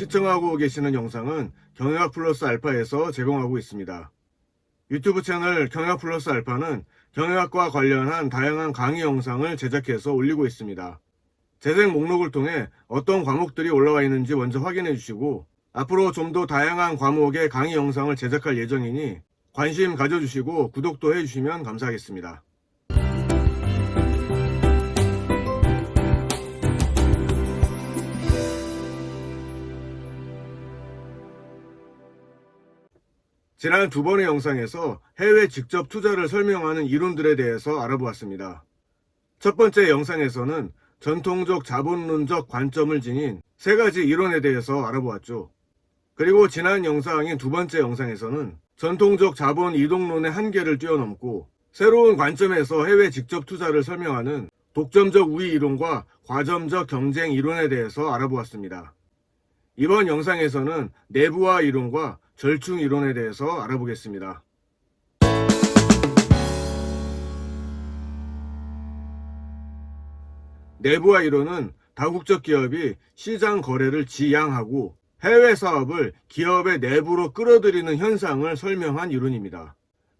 시청하고 계시는 영상은 경영학 플러스 알파에서 제공하고 있습니다. 유튜브 채널 경영학 플러스 알파는 경영학과 관련한 다양한 강의 영상을 제작해서 올리고 있습니다. 재생 목록을 통해 어떤 과목들이 올라와 있는지 먼저 확인해 주시고 앞으로 좀 더 다양한 과목의 강의 영상을 제작할 예정이니 관심 가져주시고 구독도 해주시면 감사하겠습니다. 지난 두 번의 영상에서 해외 직접 투자를 설명하는 이론들에 대해서 알아보았습니다. 첫 번째 영상에서는 전통적 자본론적 관점을 지닌 세 가지 이론에 대해서 알아보았죠. 그리고 지난 영상인 두 번째 영상에서는 전통적 자본 이동론의 한계를 뛰어넘고 새로운 관점에서 해외 직접 투자를 설명하는 독점적 우위 이론과 과점적 경쟁 이론에 대해서 알아보았습니다. 이번 영상에서는 내부화 이론과 절충 이론에 대해서 알아보겠습니다. 내부화 이론은 다국적 기업이 시장 거래를 지양하고 해외 사업을 기업의 내부로 끌어들이는 현상을 설명한 이론입니다.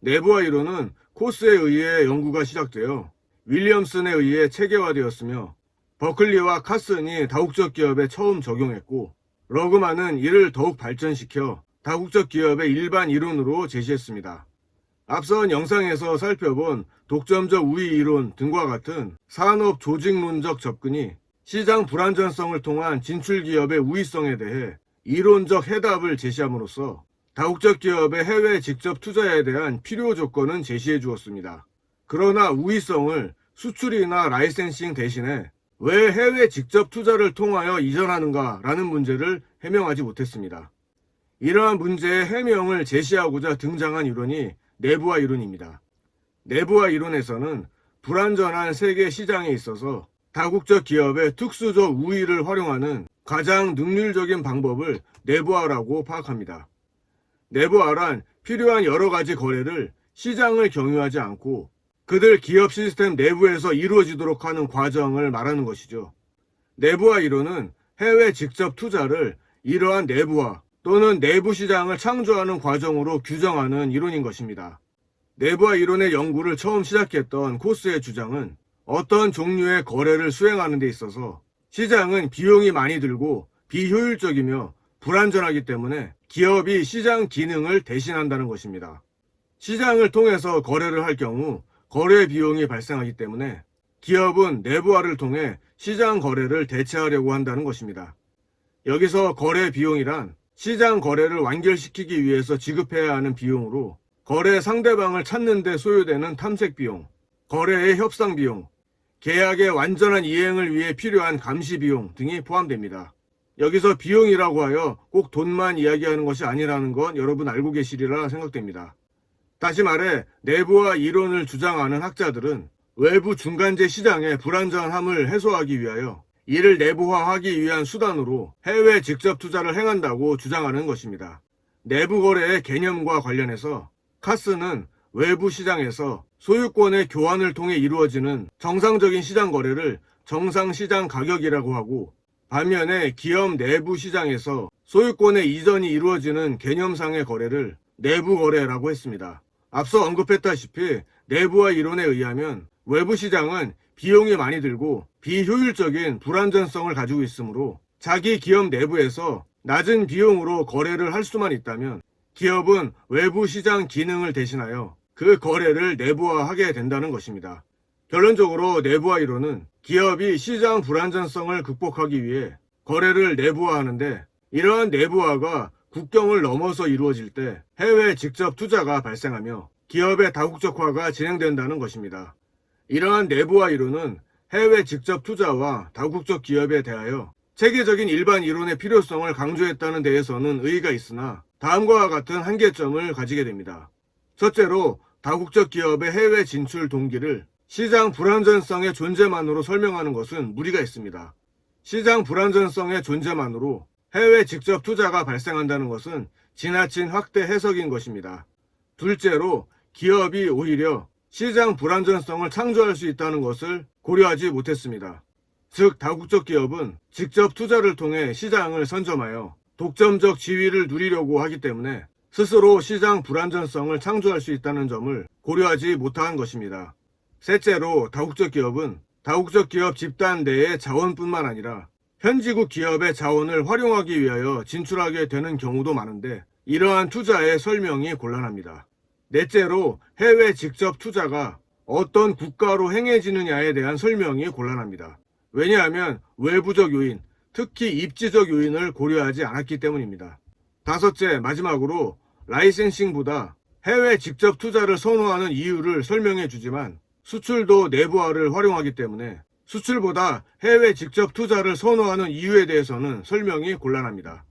내부화 이론은 코스에 의해 연구가 시작되어 윌리엄슨에 의해 체계화되었으며 버클리와 카슨이 다국적 기업에 처음 적용했고 러그만은 이를 더욱 발전시켜 다국적 기업의 일반 이론으로 제시했습니다. 앞선 영상에서 살펴본 독점적 우위 이론 등과 같은 산업 조직론적 접근이 시장 불안전성을 통한 진출 기업의 우위성에 대해 이론적 해답을 제시함으로써 다국적 기업의 해외 직접 투자에 대한 필요 조건은 제시해 주었습니다. 그러나 우위성을 수출이나 라이센싱 대신에 왜 해외 직접 투자를 통하여 이전하는가라는 문제를 해명하지 못했습니다. 이러한 문제의 해명을 제시하고자 등장한 이론이 내부화 이론입니다. 내부화 이론에서는 불안전한 세계 시장에 있어서 다국적 기업의 특수적 우위를 활용하는 가장 능률적인 방법을 내부화라고 파악합니다. 내부화란 필요한 여러 가지 거래를 시장을 경유하지 않고 그들 기업 시스템 내부에서 이루어지도록 하는 과정을 말하는 것이죠. 내부화 이론은 해외 직접 투자를 이러한 내부화 또는 내부 시장을 창조하는 과정으로 규정하는 이론인 것입니다. 내부화 이론의 연구를 처음 시작했던 코스의 주장은 어떤 종류의 거래를 수행하는 데 있어서 시장은 비용이 많이 들고 비효율적이며 불안전하기 때문에 기업이 시장 기능을 대신한다는 것입니다. 시장을 통해서 거래를 할 경우 거래 비용이 발생하기 때문에 기업은 내부화를 통해 시장 거래를 대체하려고 한다는 것입니다. 여기서 거래 비용이란 시장 거래를 완결시키기 위해서 지급해야 하는 비용으로 거래 상대방을 찾는 데 소요되는 탐색 비용, 거래의 협상 비용, 계약의 완전한 이행을 위해 필요한 감시 비용 등이 포함됩니다. 여기서 비용이라고 하여 꼭 돈만 이야기하는 것이 아니라는 건 여러분 알고 계시리라 생각됩니다. 다시 말해 내부화 이론을 주장하는 학자들은 외부 중간재 시장의 불안전함을 해소하기 위하여 이를 내부화하기 위한 수단으로 해외 직접 투자를 행한다고 주장하는 것입니다. 내부 거래의 개념과 관련해서 카스는 외부 시장에서 소유권의 교환을 통해 이루어지는 정상적인 시장 거래를 정상 시장 가격이라고 하고 반면에 기업 내부 시장에서 소유권의 이전이 이루어지는 개념상의 거래를 내부 거래라고 했습니다. 앞서 언급했다시피 내부화 이론에 의하면 외부 시장은 비용이 많이 들고 비효율적인 불안전성을 가지고 있으므로 자기 기업 내부에서 낮은 비용으로 거래를 할 수만 있다면 기업은 외부 시장 기능을 대신하여 그 거래를 내부화하게 된다는 것입니다. 결론적으로 내부화 이론은 기업이 시장 불안전성을 극복하기 위해 거래를 내부화하는데 이러한 내부화가 국경을 넘어서 이루어질 때 해외 직접 투자가 발생하며 기업의 다국적화가 진행된다는 것입니다. 이러한 내부화 이론은 해외 직접 투자와 다국적 기업에 대하여 체계적인 일반 이론의 필요성을 강조했다는 데에서는 의의가 있으나 다음과 같은 한계점을 가지게 됩니다. 첫째로 다국적 기업의 해외 진출 동기를 시장 불안전성의 존재만으로 설명하는 것은 무리가 있습니다. 시장 불안전성의 존재만으로 해외 직접 투자가 발생한다는 것은 지나친 확대 해석인 것입니다. 둘째로 기업이 오히려 시장 불안전성을 창조할 수 있다는 것을 고려하지 못했습니다. 즉 다국적 기업은 직접 투자를 통해 시장을 선점하여 독점적 지위를 누리려고 하기 때문에 스스로 시장 불안전성을 창조할 수 있다는 점을 고려하지 못한 것입니다. 셋째로 다국적 기업은 다국적 기업 집단 내의 자원뿐만 아니라 현지국 기업의 자원을 활용하기 위하여 진출하게 되는 경우도 많은데 이러한 투자의 설명이 곤란합니다. 넷째로 해외 직접 투자가 어떤 국가로 행해지느냐에 대한 설명이 곤란합니다. 왜냐하면 외부적 요인, 특히 입지적 요인을 고려하지 않았기 때문입니다. 다섯째, 마지막으로 라이센싱보다 해외 직접 투자를 선호하는 이유를 설명해 주지만 수출도 내부화를 활용하기 때문에 수출보다 해외 직접 투자를 선호하는 이유에 대해서는 설명이 곤란합니다.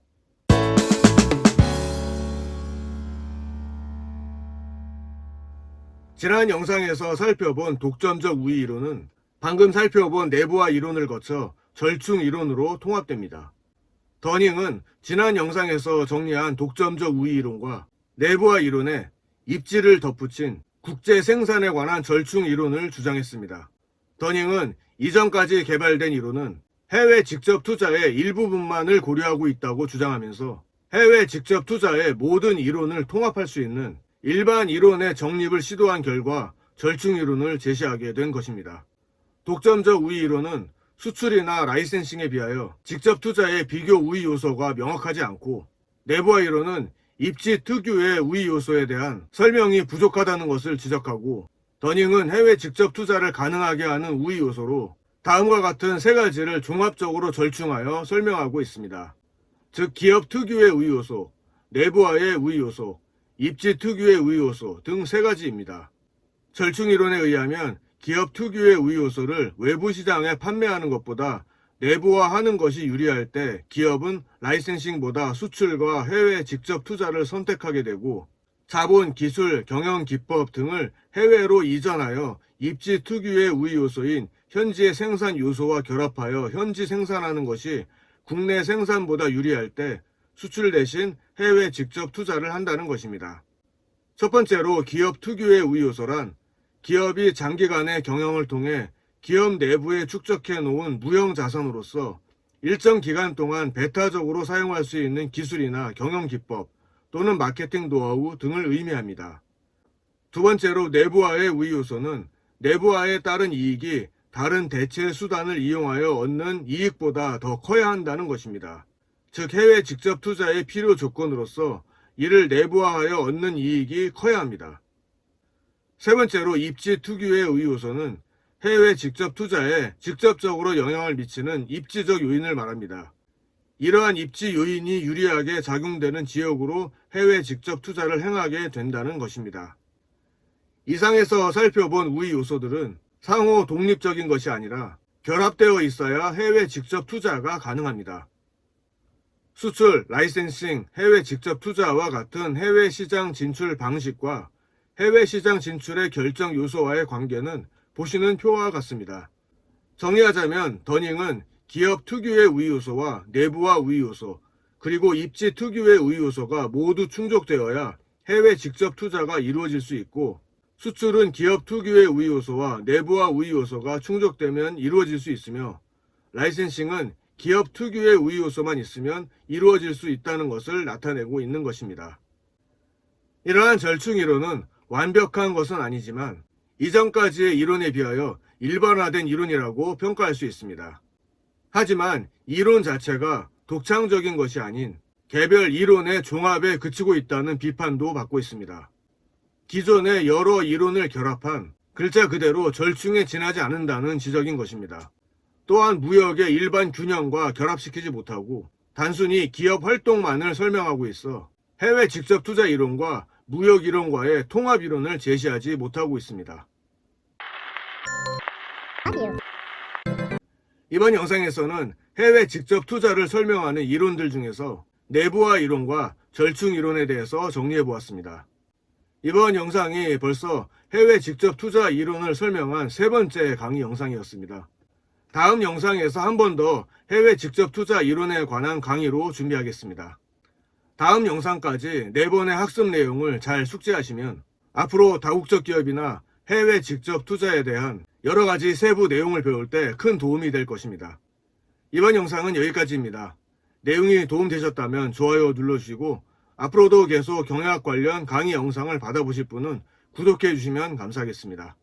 지난 영상에서 살펴본 독점적 우위 이론은 방금 살펴본 내부화 이론을 거쳐 절충 이론으로 통합됩니다. 더닝은 지난 영상에서 정리한 독점적 우위 이론과 내부화 이론에 입지를 덧붙인 국제 생산에 관한 절충 이론을 주장했습니다. 더닝은 이전까지 개발된 이론은 해외 직접 투자의 일부분만을 고려하고 있다고 주장하면서 해외 직접 투자의 모든 이론을 통합할 수 있는 일반 이론의 정립을 시도한 결과 절충 이론을 제시하게 된 것입니다. 독점적 우위 이론은 수출이나 라이센싱에 비하여 직접 투자의 비교 우위 요소가 명확하지 않고 내부화 이론은 입지 특유의 우위 요소에 대한 설명이 부족하다는 것을 지적하고 더닝은 해외 직접 투자를 가능하게 하는 우위 요소로 다음과 같은 세 가지를 종합적으로 절충하여 설명하고 있습니다. 즉 기업 특유의 우위 요소, 내부화의 우위 요소, 입지 특유의 우위 요소 등 세 가지입니다. 절충 이론에 의하면 기업 특유의 우위 요소를 외부 시장에 판매하는 것보다 내부화하는 것이 유리할 때 기업은 라이센싱보다 수출과 해외 직접 투자를 선택하게 되고 자본, 기술, 경영 기법 등을 해외로 이전하여 입지 특유의 우위 요소인 현지의 생산 요소와 결합하여 현지 생산하는 것이 국내 생산보다 유리할 때 수출 대신 해외 직접 투자를 한다는 것입니다. 첫 번째로 기업 특유의 우위 요소란 기업이 장기간의 경영을 통해 기업 내부에 축적해 놓은 무형 자산으로서 일정 기간 동안 배타적으로 사용할 수 있는 기술이나 경영 기법 또는 마케팅 노하우 등을 의미합니다. 두 번째로 내부화의 우위 요소는 내부화에 따른 이익이 다른 대체 수단을 이용하여 얻는 이익보다 더 커야 한다는 것입니다. 즉 해외 직접 투자의 필요 조건으로서 이를 내부화하여 얻는 이익이 커야 합니다. 세 번째로 입지 특유의 우위 요소는 해외 직접 투자에 직접적으로 영향을 미치는 입지적 요인을 말합니다. 이러한 입지 요인이 유리하게 작용되는 지역으로 해외 직접 투자를 행하게 된다는 것입니다. 이상에서 살펴본 우위 요소들은 상호 독립적인 것이 아니라 결합되어 있어야 해외 직접 투자가 가능합니다. 수출, 라이센싱, 해외 직접 투자와 같은 해외 시장 진출 방식과 해외 시장 진출의 결정 요소와의 관계는 보시는 표와 같습니다. 정리하자면 더닝은 기업 특유의 우위 요소와 내부화 우위 요소, 그리고 입지 특유의 우위 요소가 모두 충족되어야 해외 직접 투자가 이루어질 수 있고 수출은 기업 특유의 우위 요소와 내부화 우위 요소가 충족되면 이루어질 수 있으며 라이센싱은 기업 특유의 우위 요소만 있으면 이루어질 수 있다는 것을 나타내고 있는 것입니다. 이러한 절충 이론은 완벽한 것은 아니지만 이전까지의 이론에 비하여 일반화된 이론이라고 평가할 수 있습니다. 하지만 이론 자체가 독창적인 것이 아닌 개별 이론의 종합에 그치고 있다는 비판도 받고 있습니다. 기존의 여러 이론을 결합한 글자 그대로 절충에 지나지 않는다는 지적인 것입니다. 또한 무역의 일반 균형과 결합시키지 못하고 단순히 기업 활동만을 설명하고 있어 해외 직접 투자 이론과 무역 이론과의 통합 이론을 제시하지 못하고 있습니다. 이번 영상에서는 해외 직접 투자를 설명하는 이론들 중에서 내부화 이론과 절충 이론에 대해서 정리해 보았습니다. 이번 영상이 벌써 해외 직접 투자 이론을 설명한 세 번째 강의 영상이었습니다. 다음 영상에서 한 번 더 해외 직접 투자 이론에 관한 강의로 준비하겠습니다. 다음 영상까지 4번의 학습 내용을 잘 숙지하시면 앞으로 다국적 기업이나 해외 직접 투자에 대한 여러 가지 세부 내용을 배울 때 큰 도움이 될 것입니다. 이번 영상은 여기까지입니다. 내용이 도움되셨다면 좋아요 눌러주시고 앞으로도 계속 경영학 관련 강의 영상을 받아보실 분은 구독해 주시면 감사하겠습니다.